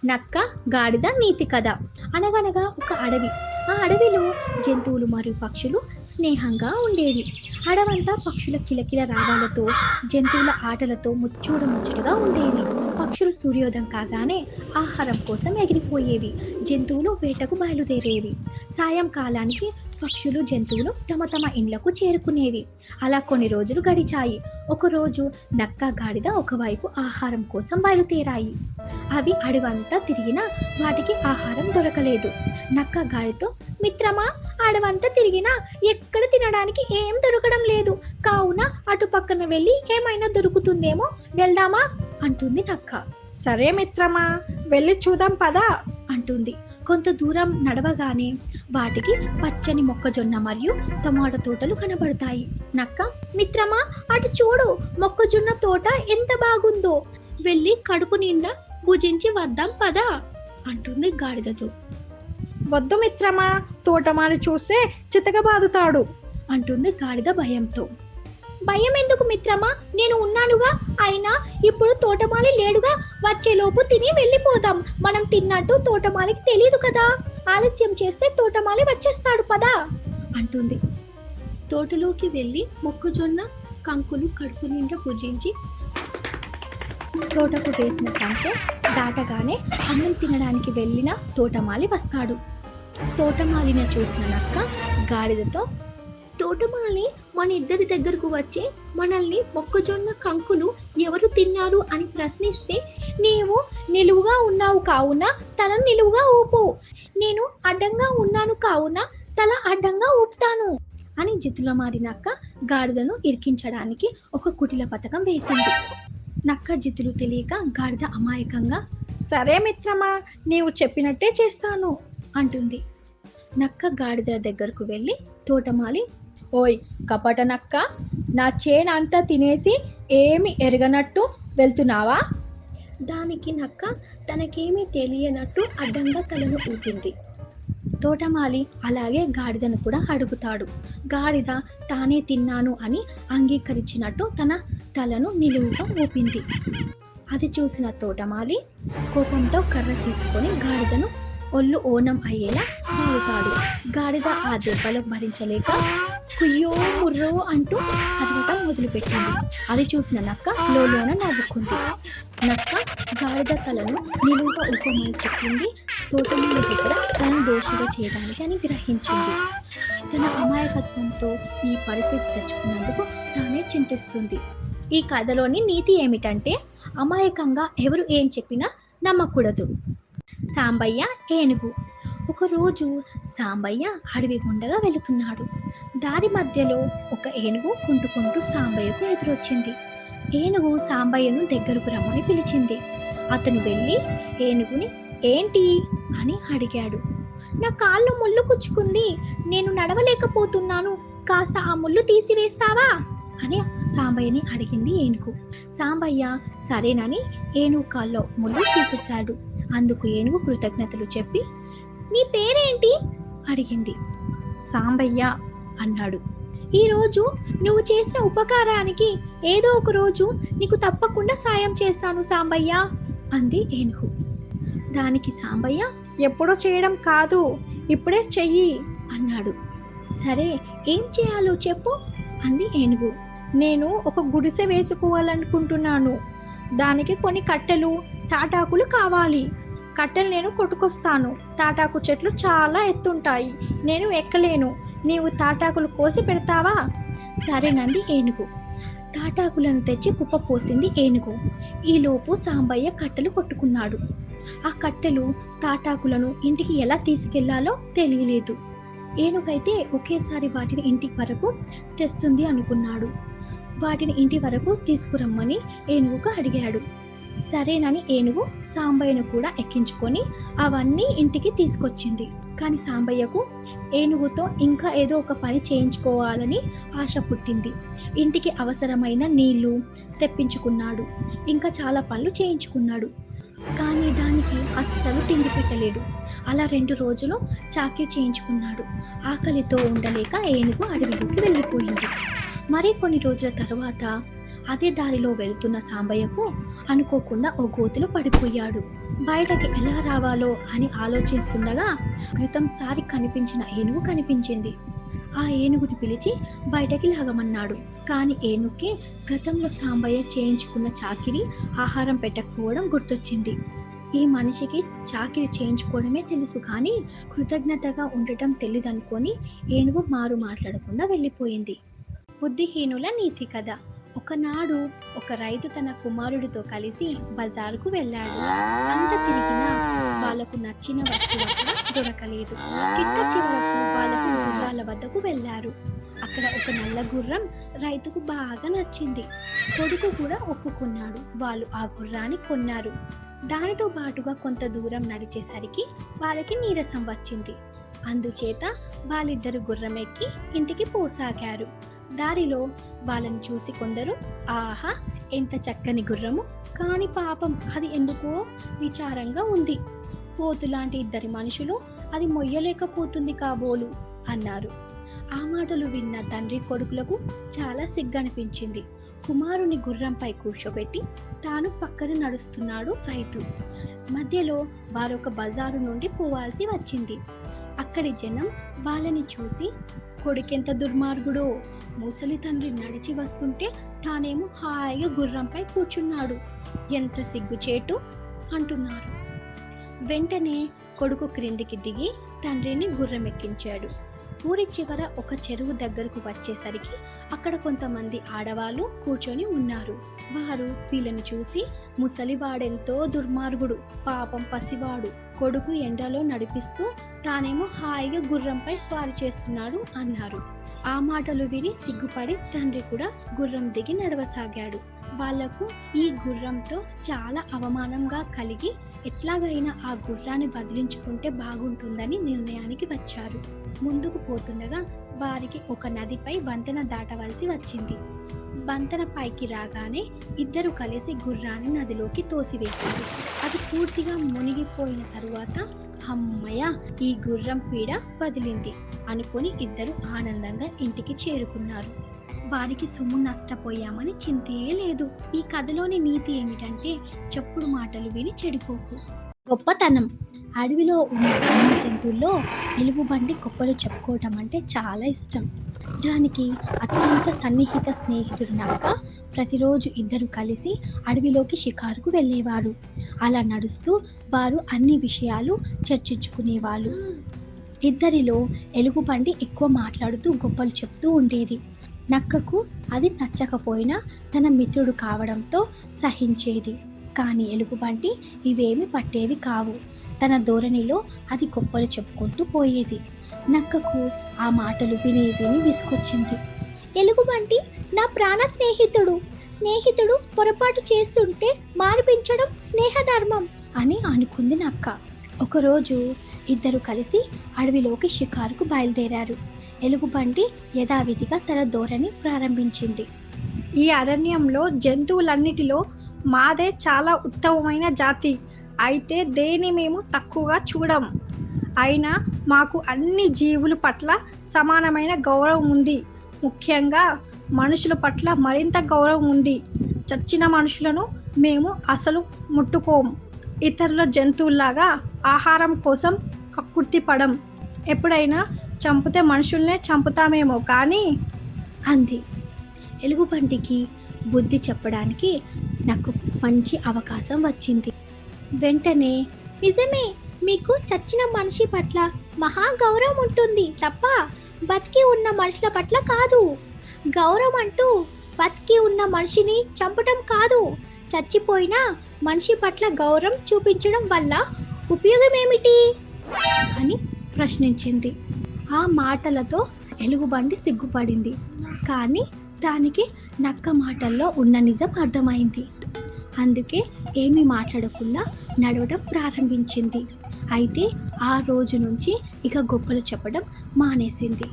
నక్క గాడిద నీతి కథ. అనగనగా ఒక అడవి. ఆ అడవిలో జంతువులు మరియు పక్షులు స్నేహంగా ఉండేవి. అడవంతా పక్షుల కిలకిల రాగాలతో, జంతువుల ఆటలతో ముచ్చటగా ఉండేది. పక్షులు సూర్యోదయం కాగానే ఆహారం కోసం ఎగిరిపోయేవి. జంతువులు వేటకు బయలుదేరేవి. సాయంకాలానికి పక్షులు, జంతువులు తమ తమ ఇండ్లకు చేరుకునేవి. అలా కొన్ని రోజులు గడిచాయి. ఒకరోజు నక్క, గాడిద ఒకవైపు ఆహారం కోసం బయలుదేరాయి. అవి అడవంతా తిరిగినా వాటికి ఆహారం దొరకలేదు. నక్క గాడితో, మిత్రమా, అడవంతా తిరిగినా ఎక్కడ తినడానికి ఏం దొరకడం లేదు. కావున అటు పక్కన వెళ్ళి ఏమైనా దొరుకుతుందేమో వెళ్దామా అంటుంది నక్క. సరే మిత్రమా, వెళ్ళి చూద్దాం పదా అంటుంది. కొంత దూరం నడవగానే వాటికి పచ్చని మొక్కజొన్న మరియు టమాటా తోటలు కనబడతాయి. నక్క, మిత్రమా, అటు చూడు, మొక్కజొన్న తోట ఎంత బాగుందో. వెళ్ళి కడుపు నిండా భుజించి వద్దాం పదా అంటుంది గాడిదతో. వద్దు మిత్రమా, తోటమాలి చూస్తే చితకబాదుతాడు అంటుంది గాడిద భయంతో. భయం ఎందుకు మిత్రమా, నేను ఉన్నానుగా. అయినా ఇప్పుడు తోటమాలి లేడుగా. వచ్చేలోపు తిని వెళ్ళిపోదాం. మనం తిన్నట్టు తోటమాలికి తెలియదు కదా. ఆలస్యం చేస్తే తోటమాలి వచ్చేస్తాడు పదా అంటుంది. తోటలోకి వెళ్ళి మొక్కజొన్న కంకులు కడుపు నిండా భుజించి తోటకు వేసిన కంచె దాటగానే అన్నం తినడానికి వెళ్ళిన తోటమాలి వస్తాడు. తోటమాలిని చూసిన నక్క గాడిదతో, తోటమాలి మన ఇద్దరి దగ్గరకు వచ్చి మనల్ని మొక్కజొన్న కంకులు ఎవరు తిన్నారు అని ప్రశ్నిస్తే నీవు నిలువుగా ఉన్నావు కావున తల నిలువుగా ఊపు, నేను అడ్డంగా ఉన్నాను కావున తల అడ్డంగా ఊపుతాను అని జిత్తుల మారినక్క గాడిదను ఇరికించడానికి ఒక కుటిల పథకం వేసింది. నక్క జిత్తులు తెలియక గాడిద అమాయకంగా, సరే మిత్రమా, నీవు చెప్పినట్టే చేస్తాను అంటుంది. నక్క గాడిద దగ్గరకు వెళ్ళి తోటమాలి, ఓయ్ కపట నక్క, నా చేను అంతా తినేసి ఏమి ఎరగనట్టు వెళ్తున్నావా? దానికి నక్క తనకేమీ తెలియనట్టు అడ్డంగా తలను ఊపింది. తోటమాలి అలాగే గాడిదను కూడా అడుగుతాడు. గాడిద తానే తిన్నాను అని అంగీకరించినట్టు తన తలను నిలువుగా ఊపింది. అది చూసిన తోటమాలి కోపంతో కర్ర తీసుకొని గాడిదను ఒళ్ళు ఓనం అయ్యేలా బాగుతాడు. గాడిద ఆ దెబ్బలు భరించలేక కుయ్యో ముర్రో అంటూ అరవటం మొదలుపెట్టింది. అది చూసిన నక్క లోలోన నవ్వుకుంది. నక్క గాడిద తలను నిలువుగా ఊపమని చెప్పింది తోటమాలి దగ్గర తనను దోషిగా చేయడానికి అని గ్రహించింది. తన అమాయకత్వంతో ఈ పరిస్థితి తెచ్చుకున్నందుకు తానే చింతిస్తుంది. ఈ కథలోని నీతి ఏమిటంటే, అమాయకంగా ఎవరు ఏం చెప్పినా నమ్మకూడదు. సాంబయ్య ఏనుగు. ఒకరోజు సాంబయ్య అడవి గుండగా వెళుతున్నాడు. దారి మధ్యలో ఒక ఏనుగు కుంటుకుంటూ సాంబయ్యకు ఎదురొచ్చింది. ఏనుగు సాంబయ్యను దగ్గరకు రమ్మని పిలిచింది. అతను వెళ్ళి ఏనుగుని ఏంటి అని అడిగాడు. నా కాళ్ళు ముళ్ళు కుచ్చుకుంది, నేను నడవలేకపోతున్నాను, కాస్త ఆ ముళ్ళు తీసివేస్తావా అని సాంబయ్యని అడిగింది ఏనుగు. సాంబయ్య సరేనని ఏనుగు కాల్లో ముళ్ళు తీసేశాడు. అందుకు ఏనుగు కృతజ్ఞతలు చెప్పి, నీ పేరేంటి అడిగింది. సాంబయ్య అన్నాడు. ఈరోజు నువ్వు చేసిన ఉపకారానికి ఏదో ఒక రోజు నీకు తప్పకుండా సాయం చేస్తాను సాంబయ్య అంది ఏనుగు. దానికి సాంబయ్య, ఎప్పుడో చేయడం కాదు, ఇప్పుడే చెయ్యి అన్నాడు. సరే, ఏం చేయాలో చెప్పు అంది ఏనుగు. నేను ఒక గుడిసె వేసుకోవాలనుకుంటున్నాను. దానికి కొన్ని కట్టెలు, తాటాకులు కావాలి. కట్టెలు నేను కొట్టుకొస్తాను. తాటాకు చెట్లు చాలా ఎత్తుంటాయి, నేను ఎక్కలేను. నీవు తాటాకులు కోసి పెడతావా? సరేనంది ఏనుగు. తాటాకులను తెచ్చి కుప్ప పోసింది ఏనుగు. ఈలోపు సాంబయ్య కట్టెలు కొట్టుకున్నాడు. ఆ కట్టెలు, తాటాకులను ఇంటికి ఎలా తీసుకెళ్లాలో తెలియలేదు. ఏనుగైతే ఒకేసారి వాటిని ఇంటి వరకు తెస్తుంది అనుకున్నాడు. వాటిని ఇంటి వరకు తీసుకురమ్మని ఏనుగుకు అడిగాడు. సరేనని ఏనుగు సాంబయ్యను కూడా ఎక్కించుకొని అవన్నీ ఇంటికి తీసుకొచ్చింది. కానీ సాంబయ్యకు ఏనుగుతో ఇంకా ఏదో ఒక పని చేయించుకోవాలని ఆశ పుట్టింది. ఇంటికి అవసరమైన నీళ్లు తెప్పించుకున్నాడు, ఇంకా చాలా పనులు చేయించుకున్నాడు. కానీ దానికి అస్సలు తిండి పెట్టలేడు. అలా 2 రోజులు చాకరీ చేయించుకున్నాడు. ఆకలితో ఉండలేక ఏనుగు అడవిలోకి వెళ్ళిపోయింది. మరి కొన్ని రోజుల తర్వాత అదే దారిలో వెళ్తున్న సాంబయ్యకు అనుకోకుండా ఓ గోతిలో పడిపోయాడు. బయటకి ఎలా రావాలో అని ఆలోచిస్తుండగా క్రితంసారి కనిపించిన ఏనుగు కనిపించింది. ఆ ఏనుగుని పిలిచి బయటకి లాగమన్నాడు. కానీ ఏనుగుకి గతంలో సాంబయ్య చేయించుకున్న చాకిరి ఆహారం పెట్టకపోవడం గుర్తొచ్చింది. ఈ మనిషికి చాకిరి చేయించుకోవడమే తెలుసు, కానీ కృతజ్ఞతగా ఉండటం తెలీదనుకొని ఏనుగు మారు మాట్లాడకుండా వెళ్ళిపోయింది. బుద్ధిహీనుల నీతి కథ. ఒకనాడు ఒక రైతు తన కుమారుడితో కలిసి బజారుకు వెళ్ళాడు. అంత తిరిగినా వాళ్ళకు నచ్చిన వస్తువు అక్కడ దొరకలేదు. చిట్ట చివరకు వాళ్ళకు గుర్రాల వద్దకు వెళ్ళారు. అక్కడ ఒక నల్ల గుర్రం రైతుకు బాగా నచ్చింది. కొడుకు కూడా ఒప్పుకున్నాడు. వాళ్ళు ఆ గుర్రాన్ని కొన్నారు. దానితో పాటుగా కొంత దూరం నడిచేసరికి వాళ్ళకి నీరసం వచ్చింది. అందుచేత వాళ్ళిద్దరు గుర్రం ఎక్కి ఇంటికి పోసాగారు. దారిలో వాళ్ళని చూసి కొందరు, ఆహా ఎంత చక్కని గుర్రము, కాని పాపం అది ఎందుకో విచారంగా ఉంది. పోతులాంటి ఇద్దరి మనుషులు అది మొయ్యలేకపోతుంది కాబోలు అన్నారు. ఆ మాటలు విన్న తండ్రి కొడుకులకు చాలా సిగ్గనిపించింది. కుమారుని గుర్రంపై కూర్చోబెట్టి తాను పక్కన నడుస్తున్నాడు రైతు. మధ్యలో వారొక బజారు నుండి పోవాల్సి వచ్చింది. అక్కడి జనం వాళ్ళని చూసి, కొడుకెంత దుర్మార్గుడో, ముసలి తండ్రి నడిచి వస్తుంటే తానేమో హాయిగా గుర్రంపై కూర్చున్నాడు, ఎంత సిగ్గుచేటు అంటున్నారు. వెంటనే కొడుకు క్రిందికి దిగి తండ్రిని గుర్రం ఎక్కించాడు. ఊరి చివర ఒక చెరువు దగ్గరకు వచ్చేసరికి అక్కడ కొంతమంది ఆడవాళ్ళు కూర్చొని ఉన్నారు. వారు వీళ్ళని చూసి, ముసలివాడెంతో దుర్మార్గుడు, పాపం పసివాడు, కొడుకు ఎండలో నడిపిస్తూ తానేమో హాయిగా గుర్రంపై స్వారీ చేస్తున్నాడు అన్నారు. ఆ మాటలు విని సిగ్గుపడి తండ్రి కూడా గుర్రం దిగి నడవసాగాడు. వాళ్లకు ఈ గుర్రంతో చాలా అవమానంగా కలిగి ఎట్లాగైనా ఆ గుర్రాన్ని బదిలించుకుంటే బాగుంటుందని నిర్ణయానికి వచ్చారు. ముందుకు పోతుండగా వారికి ఒక నదిపై వంతెన దాటవలసి వచ్చింది. వంతెన పైకి రాగానే ఇద్దరు కలిసి గుర్రాన్ని నదిలోకి తోసివేశారు. అది పూర్తిగా మునిగిపోయిన తరువాత, అమ్మయ్య ఈ గుర్రం పీడ వదిలింది అనుకొని ఇద్దరు ఆనందంగా ఇంటికి చేరుకున్నారు. వారికి సొమ్ము నష్టపోయామని చింతే లేదు. ఈ కథలోని నీతి ఏమిటంటే, చెప్పుడు మాటలు విని చెడిపోకు. గొప్పతనం. అడవిలో ఉన్న అన్ని జంతువుల్లో ఎలుగుబంటి గొప్పలు చెప్పుకోవటం అంటే చాలా ఇష్టం. దానికి అత్యంత సన్నిహిత స్నేహితుడు నక్క. ప్రతిరోజు ఇద్దరు కలిసి అడవిలోకి షికారుకు వెళ్ళేవారు. అలా నడుస్తూ వారు అన్ని విషయాలు చర్చించుకునేవాళ్ళు. ఇద్దరిలో ఎలుగుబంటి ఎక్కువ మాట్లాడుతూ గొప్పలు చెప్తూ ఉండేది. నక్కకు అది నచ్చకపోయినా తన మిత్రుడు కావడంతో సహించేది. కానీ ఎలుగుబంటి ఇవేమి పట్టేవి కావు. తన ధోరణిలో అది గొప్పలు చెప్పుకుంటూ పోయేది. నక్కకు ఆ మాటలు విని విని విసుకొచ్చింది. ఎలుగుబంటి నా ప్రాణ స్నేహితుడు పొరపాటు చేస్తుంటే మానిపించడం స్నేహధర్మం అని అనుకుంది నక్క. ఒకరోజు ఇద్దరు కలిసి అడవిలోకి షికారుకు బయలుదేరారు. ఎలుగుబంటి యథావిధిగా తన ధోరణి ప్రారంభించింది. ఈ అరణ్యంలో జంతువులన్నిటిలో మాదే చాలా ఉత్తమమైన జాతి. అయితే దేని మేము తక్కువగా చూడం. అయినా మాకు అన్ని జీవుల పట్ల సమానమైన గౌరవం ఉంది. ముఖ్యంగా మనుషుల పట్ల మరింత గౌరవం ఉంది. చచ్చిన మనుషులను మేము అసలు ముట్టుకోం. ఇతరుల జంతువుల్లాగా ఆహారం కోసం కక్కుర్తి పడం. ఎప్పుడైనా చంపితే మనుషుల్నే చంపుతామేమో కానీ అంది. ఎలుగుబంటికి బుద్ధి చెప్పడానికి నాకు మంచి అవకాశం వచ్చింది. వెంటనే, నిజమే, మీకు చచ్చిన మనిషి పట్ల మహా గౌరవం ఉంటుంది తప్ప బతికి ఉన్న మనుషుల పట్ల కాదు. గౌరవం అంటూ బతికి ఉన్న మనిషిని చంపటం కాదు. చచ్చిపోయిన మనిషి పట్ల గౌరవం చూపించడం వల్ల ఉపయోగం ఏమిటి అని ప్రశ్నించింది. ఆ మాటలతో ఎలుగుబంటి సిగ్గుపడింది. కానీ దానికి నక్క మాటల్లో ఉన్న నిజం అర్థమైంది. అందుకే ఏమీ మాట్లాడకుండా నడవడం ప్రారంభించింది. అయితే ఆ రోజు నుంచి ఇక గొప్పలు చెప్పడం మానేసింది.